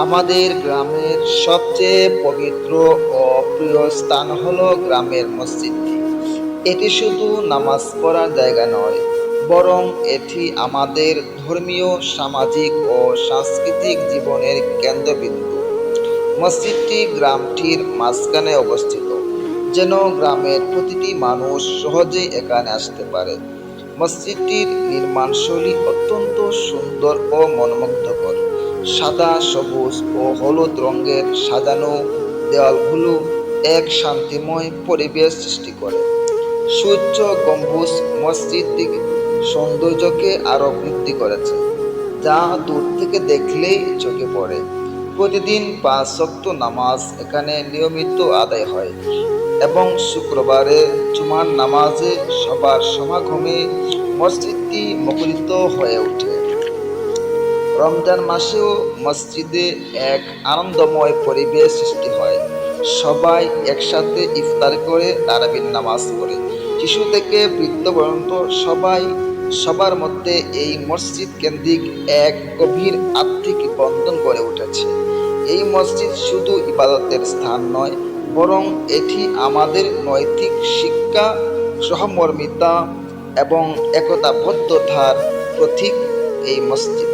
আমাদের গ্রামের সবচেয়ে পবিত্র ও প্রিয় স্থান হলো গ্রামের মসজিদটি। এটি শুধু নামাজ পড়ার জায়গা নয়, বরং এটি আমাদের ধর্মীয়, সামাজিক ও সাংস্কৃতিক জীবনের কেন্দ্রবিন্দু। মসজিদটি গ্রামটির মাঝখানে অবস্থিত, যেন গ্রামের প্রতিটি মানুষ সহজেই এখানে আসতে পারে। মসজিদটির নির্মাণশৈলী অত্যন্ত সুন্দর ও মনোমুগ্ধকর। সাদা, সবুজ ও হলুদ রঙের সাজানো দেওয়ালগুলো এক শান্তিময় পরিবেশ সৃষ্টি করে। সুউচ্চ গম্বুজ মসজিদটির সৌন্দর্যকে আরো বৃদ্ধি করেছে, যা দূর থেকে দেখলেই চোখে পড়ে। প্রতিদিন ৫ ওয়াক্ত নামাজ এখানে নিয়মিত আদায় হয় এবং শুক্রবারে জুমার নামাজে সবার সমাগমে মসজিদটি মুখরিত হয়ে ওঠে। রমজান মাসেও মসজিদে এক আনন্দময় পরিবেশ সৃষ্টি হয়। সবাই একসাথে ইফতার করে তারাবির নামাজ পড়ে। শিশু থেকে বৃদ্ধ পর্যন্ত সবার মধ্যে এই মসজিদ কেন্দ্রিক এক গভীর আত্মিক বন্ধন গড়ে উঠেছে। এই মসজিদ শুধু ইবাদতের স্থান নয়, বরং এটি আমাদের নৈতিক শিক্ষা, সহমর্মিতা এবং একতাবদ্ধতার প্রতীক। এই মসজিদ